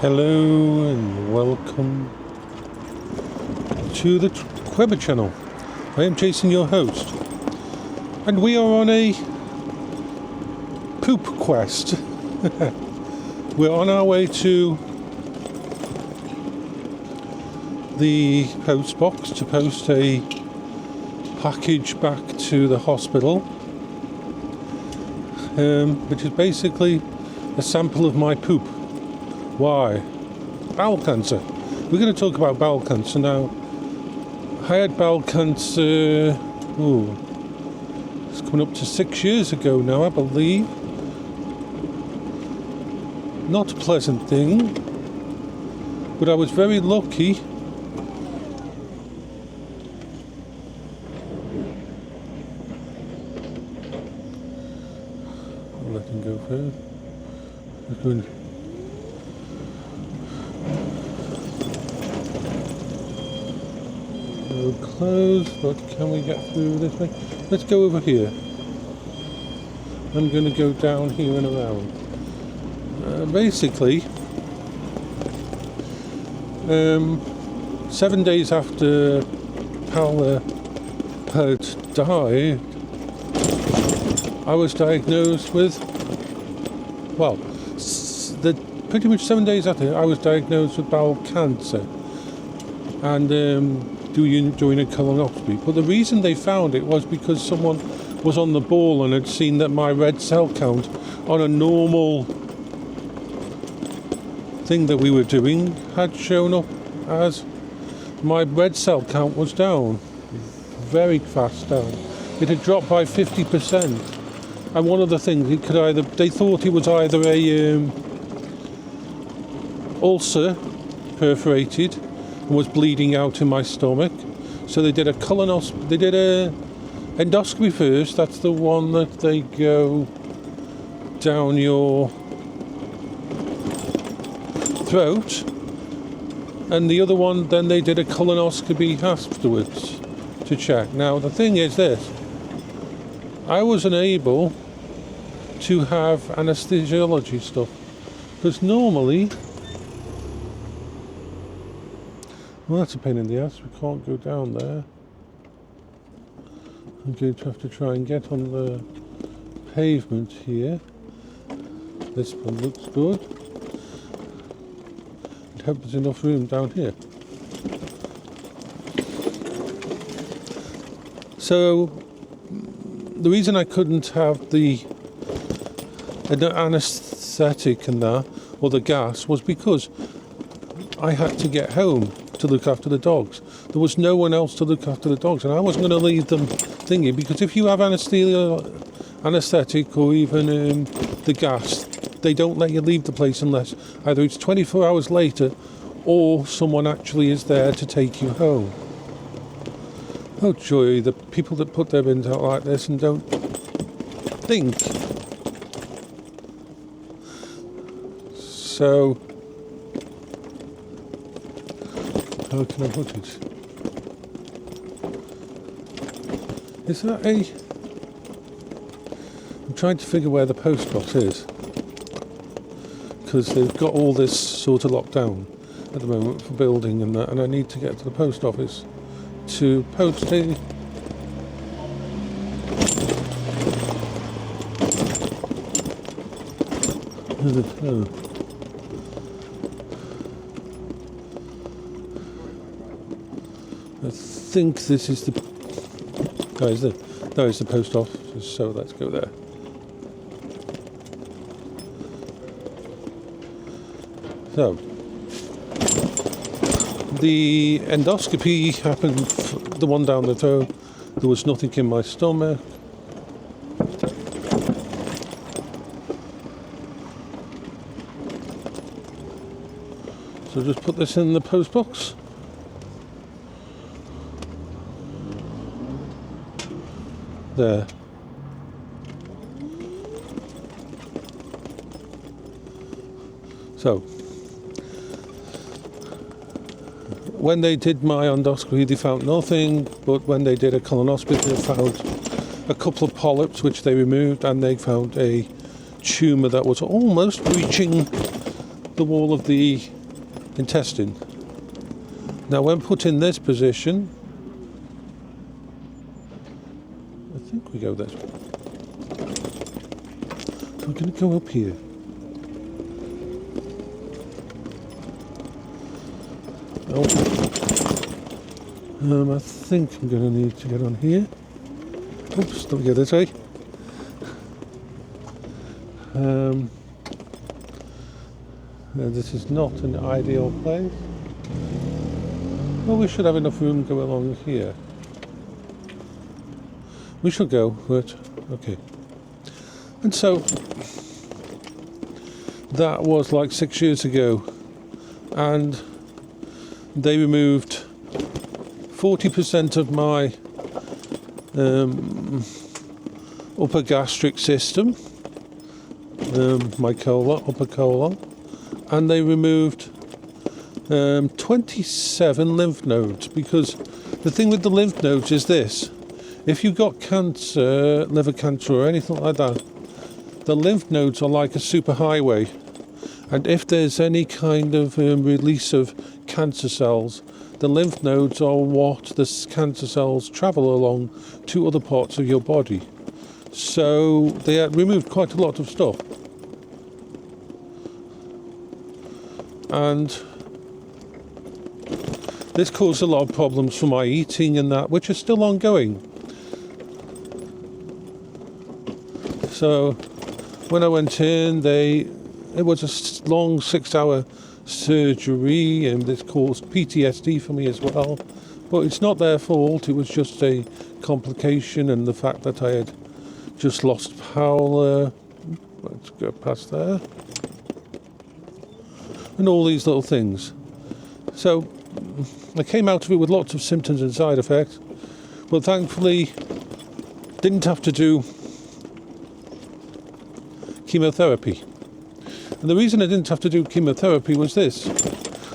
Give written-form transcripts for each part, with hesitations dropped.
Hello and welcome to the Quibber channel. I am Jason, your host, and we are on a poop quest. We're on our way to the post box to post a package back to the hospital, which is basically a sample of my poop. Why? Bowel cancer. We're going to talk about bowel cancer now. I had bowel cancer, it's coming up to 6 years ago now, I believe. Not a pleasant thing, but I was very lucky. I'll let him go first. Closed, but can we get through this way? Let's go over here. I'm going to go down here and around. Basically, 7 days after Paola had died, I was diagnosed with, pretty much 7 days after, I was diagnosed with bowel cancer. And doing a colonoscopy. But the reason they found it was because someone was on the ball and had seen that my red cell count on a normal thing that we were doing had shown up as my red cell count was down, very fast down. It had dropped by 50%. And one of the things, they thought it was either a ulcer perforated and was bleeding out in my stomach. So they did a colonoscopy. They did a endoscopy first. That's the one that they go down your throat. And the other one, then they did a colonoscopy afterwards to check. Now the thing is this. I wasn't able to have anesthesiology stuff. Because normally, well, that's a pain in the ass. We can't go down there. I'm going to have to try and get on the pavement here. This one looks good. I'd hope there's enough room down here. So, the reason I couldn't have the anaesthetic and that, or the gas, was because I had to get home to look after the dogs. There was no one else to look after the dogs, and I wasn't going to leave them thingy, because if you have anaesthetic or even the gas, they don't let you leave the place unless either it's 24 hours later or someone actually is there to take you home. Oh joy, the people that put their bins out like this and don't think. So, how can I put it? Is that a... I'm trying to figure where the post box is. Because they've got all this sort of locked down at the moment for building and that, and I need to get to the post office to post a... I think this is the... That is the post office, so let's go there. So, the endoscopy happened, the one down the throat. There was nothing in my stomach. So just put this in the post box. There. So, when they did my endoscopy, they found nothing, but when they did a colonoscopy, they found a couple of polyps, which they removed, and they found a tumour that was almost reaching the wall of the intestine. Now when put in this position, I think we go this way. So we're going to go up here. I think I'm going to need to get on here. Oops, let me go this way. This is not an ideal place. Well, we should have enough room to go along here. We shall go, but okay. And so, that was like 6 years ago, and they removed 40% of my upper gastric system, my colon, upper colon, and they removed 27 lymph nodes, because the thing with the lymph nodes is this: if you've got cancer, liver cancer or anything like that, the lymph nodes are like a superhighway, and if there's any kind of release of cancer cells, the lymph nodes are what the cancer cells travel along to other parts of your body. So they had removed quite a lot of stuff. And this caused a lot of problems for my eating and that, which is still ongoing. So when I went in, it was a long 6-hour surgery, and this caused PTSD for me as well. But it's not their fault, it was just a complication, and the fact that I had just lost Paola. Let's go past there. And all these little things. So I came out of it with lots of symptoms and side effects, but thankfully didn't have to do chemotherapy. And the reason I didn't have to do chemotherapy was this: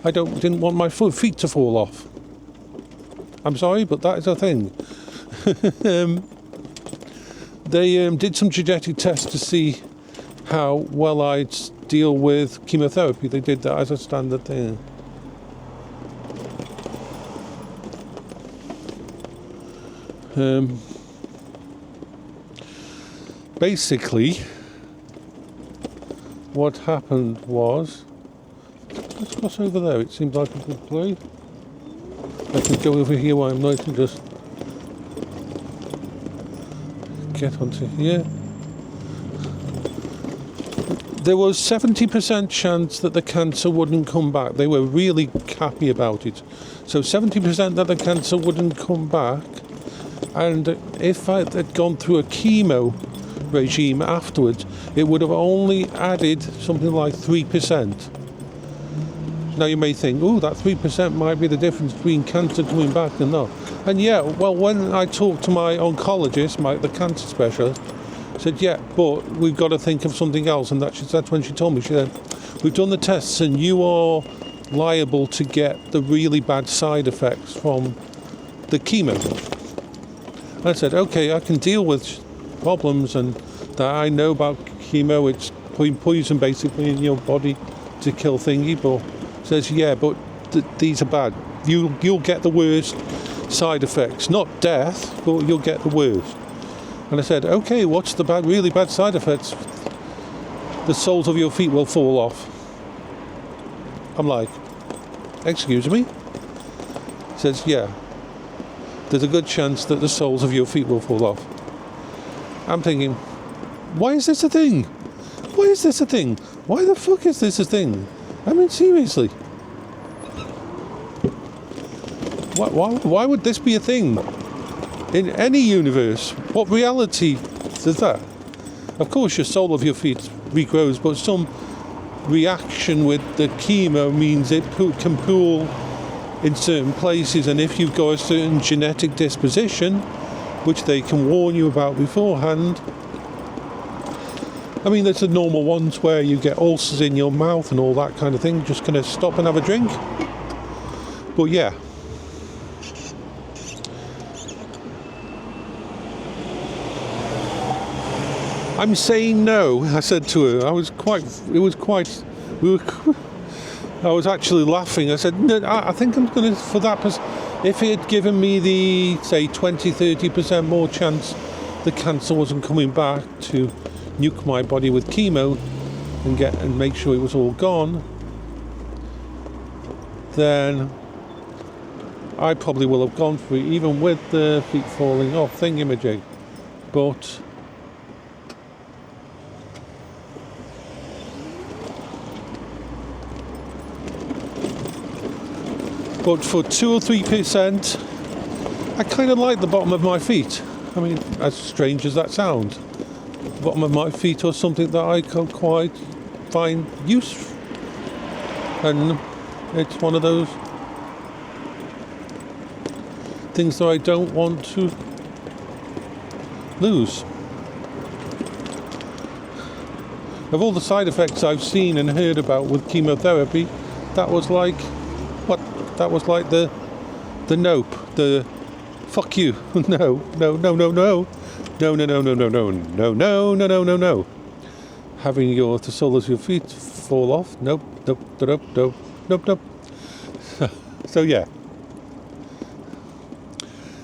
I didn't want my feet to fall off. I'm sorry, but that is a thing. They did some genetic tests to see how well I'd deal with chemotherapy. They did that as a standard thing. Basically, what happened was, let's cross over there, it seems like a good play. I can go over here while I'm not, and just get onto here. There was 70% chance that the cancer wouldn't come back. They were really happy about it. So 70% that the cancer wouldn't come back, and if I had gone through a chemo regime afterwards, it would have only added something like 3%. Now you may think, oh, that 3% might be the difference between cancer coming back and not. And yeah, well, when I talked to my oncologist, the cancer specialist, said, yeah, but we've got to think of something else. And that's when she told me, she said, we've done the tests and you are liable to get the really bad side effects from the chemo. And I said, okay, I can deal with problems and that I know about chemo. It's putting poison basically in your body to kill thingy. But says, yeah, but these are bad. You'll get the worst side effects, not death, but you'll get the worst. And I said, okay, what's the really bad side effects? The soles of your feet will fall off. I'm like, excuse me? He says, yeah, there's a good chance that the soles of your feet will fall off. I'm thinking, why is this a thing? Why is this a thing? Why the fuck is this a thing? I mean, seriously. Why would this be a thing? In any universe, what reality is that? Of course, your sole of your feet regrows, but some reaction with the chemo means it can pool in certain places, and if you've got a certain genetic disposition, which they can warn you about beforehand. I mean, there's the normal ones where you get ulcers in your mouth and all that kind of thing. Just gonna stop and have a drink. But yeah. I'm saying no, I said to her. It was quite I was actually laughing. I said, no, I think I'm going to, for that, if it had given me the, say, 20-30% more chance the cancer wasn't coming back, to nuke my body with chemo and make sure it was all gone, then I probably will have gone for it, even with the feet falling off thingamajig. But for 2 or 3%, I kind of like the bottom of my feet. I mean, as strange as that sounds, the bottom of my feet are something that I can quite find useful, and it's one of those things that I don't want to lose. Of all the side effects I've seen and heard about with chemotherapy, that was like the nope, the fuck you, no, having the soles of your feet fall off, nope. So yeah,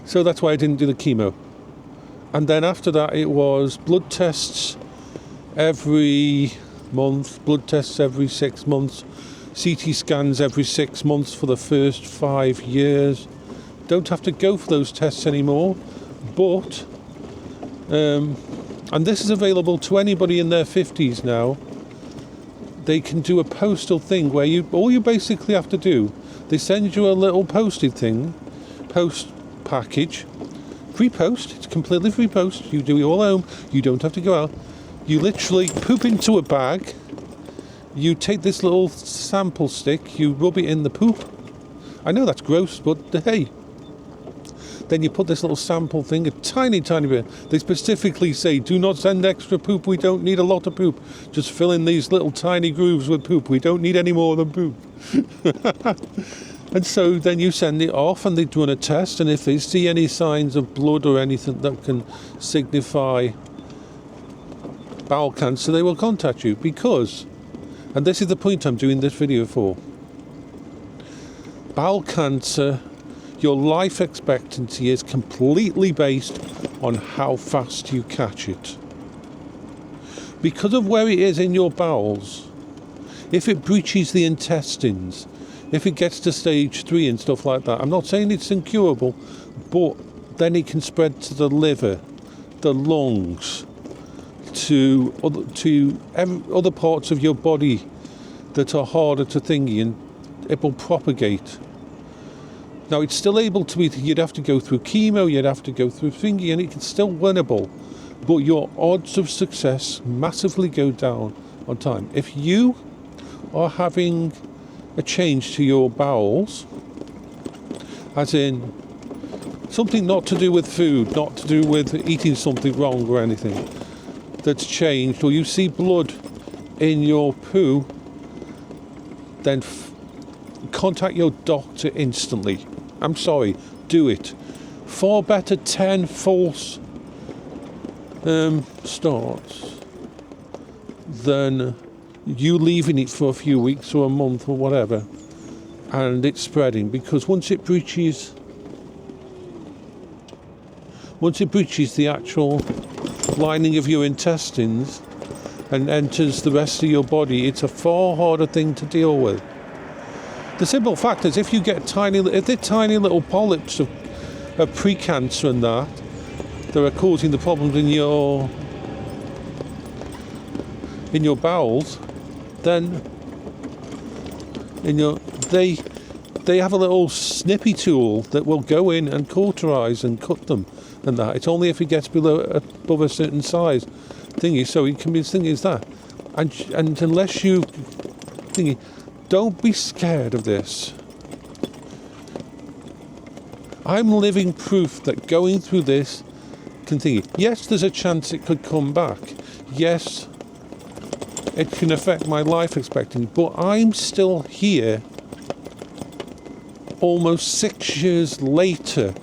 so that's why I didn't do the chemo. And then after that, it was blood tests every month, blood tests every 6 months, CT scans every 6 months for the first 5 years. Don't have to go for those tests anymore, but and this is available to anybody in their 50s now. They can do a postal thing where all you basically have to do, they send you a little posted thing, post package, free post, it's completely free post, you do it all at home, you don't have to go out. You literally poop into a bag, you take this little sample stick, you rub it in the poop. I know that's gross, but hey. Then you put this little sample thing, a tiny bit. They specifically say, do not send extra poop, we don't need a lot of poop. Just fill in these little tiny grooves with poop, we don't need any more than poop. And so then you send it off and they do a test, and if they see any signs of blood or anything that can signify bowel cancer, they will contact you, because, and this is the point I'm doing this video for, bowel cancer, your life expectancy is completely based on how fast you catch it. Because of where it is in your bowels, if it breaches the intestines, if it gets to stage 3 and stuff like that, I'm not saying it's incurable, but then it can spread to the liver, the lungs, to other parts of your body that are harder to thingy, and it will propagate. Now, it's still able to be, you'd have to go through chemo, you'd have to go through thingy, and it's still winnable, but your odds of success massively go down on time. If you are having a change to your bowels, as in something not to do with food, not to do with eating something wrong or anything, that's changed, or you see blood in your poo, then contact your doctor instantly. I'm sorry, do it. Far better 10 false starts than you leaving it for a few weeks or a month or whatever and it's spreading, because once it breaches the actual lining of your intestines and enters the rest of your body, it's a far harder thing to deal with. The simple fact is, if you get tiny little polyps of precancer and that are causing the problems in your bowels, then they have a little snippy tool that will go in and cauterize and cut them and that. It's only if it gets above a certain size thingy, so it can be as thingy as that. And unless you thingy, don't be scared of this. I'm living proof that going through this can thingy. Yes, there's a chance it could come back. Yes, it can affect my life expectancy, but I'm still here almost 6 years later,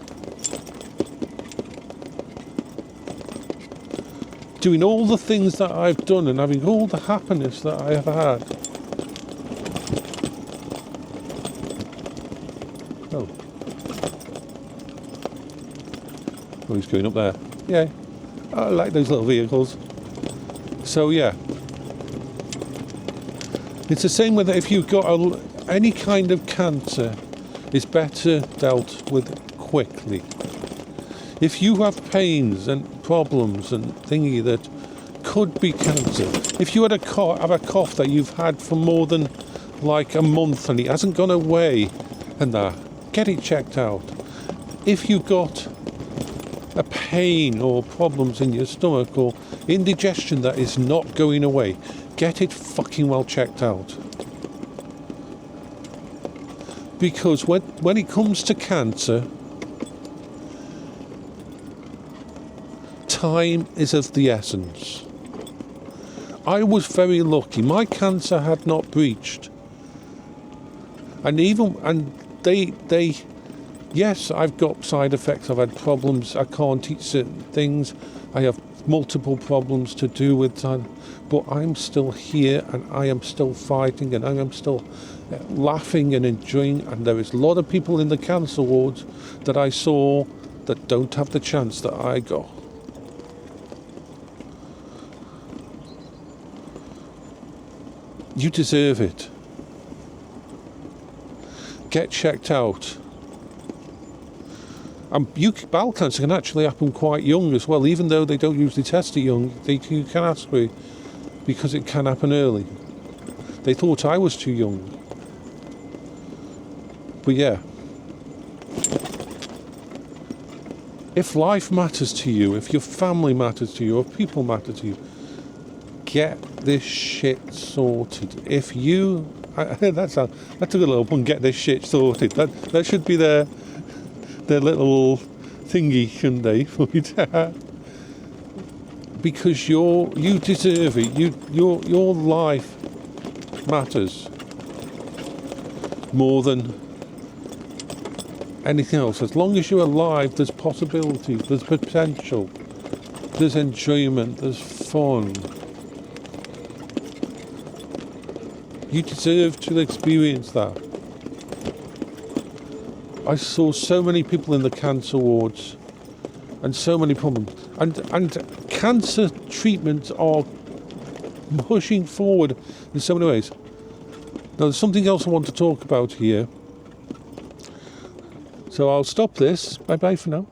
doing all the things that I've done and having all the happiness that I have had. Oh. Oh, he's going up there. Yeah. I like those little vehicles. So, yeah. It's the same with if you've got any kind of cancer, it's better dealt with quickly. If you have pains and problems and thingy that could be cancer, if you had have a cough that you've had for more than like a month and it hasn't gone away and that, get it checked out. If you've got a pain or problems in your stomach or indigestion that is not going away, get it fucking well checked out. Because when it comes to cancer, time is of the essence. I was very lucky. My cancer had not breached. And they yes, I've got side effects. I've had problems. I can't eat certain things. I have multiple problems to do with that. But I'm still here and I am still fighting and I am still laughing and enjoying. And there is a lot of people in the cancer wards that I saw that don't have the chance that I got. You deserve it. Get checked out. Bowel cancer can actually happen quite young as well, even though they don't usually test it young. You can ask me, because it can happen early. They thought I was too young. But yeah. If life matters to you, if your family matters to you, if people matter to you, get this shit sorted. If you... that's a good little pun, get this shit sorted. That should be their little thingy, shouldn't they? Because you deserve it. Your life matters more than anything else. As long as you're alive, there's possibilities, there's potential, there's enjoyment, there's fun. You deserve to experience that. I saw so many people in the cancer wards and so many problems. And cancer treatments are pushing forward in so many ways. Now, there's something else I want to talk about here. So I'll stop this. Bye-bye for now.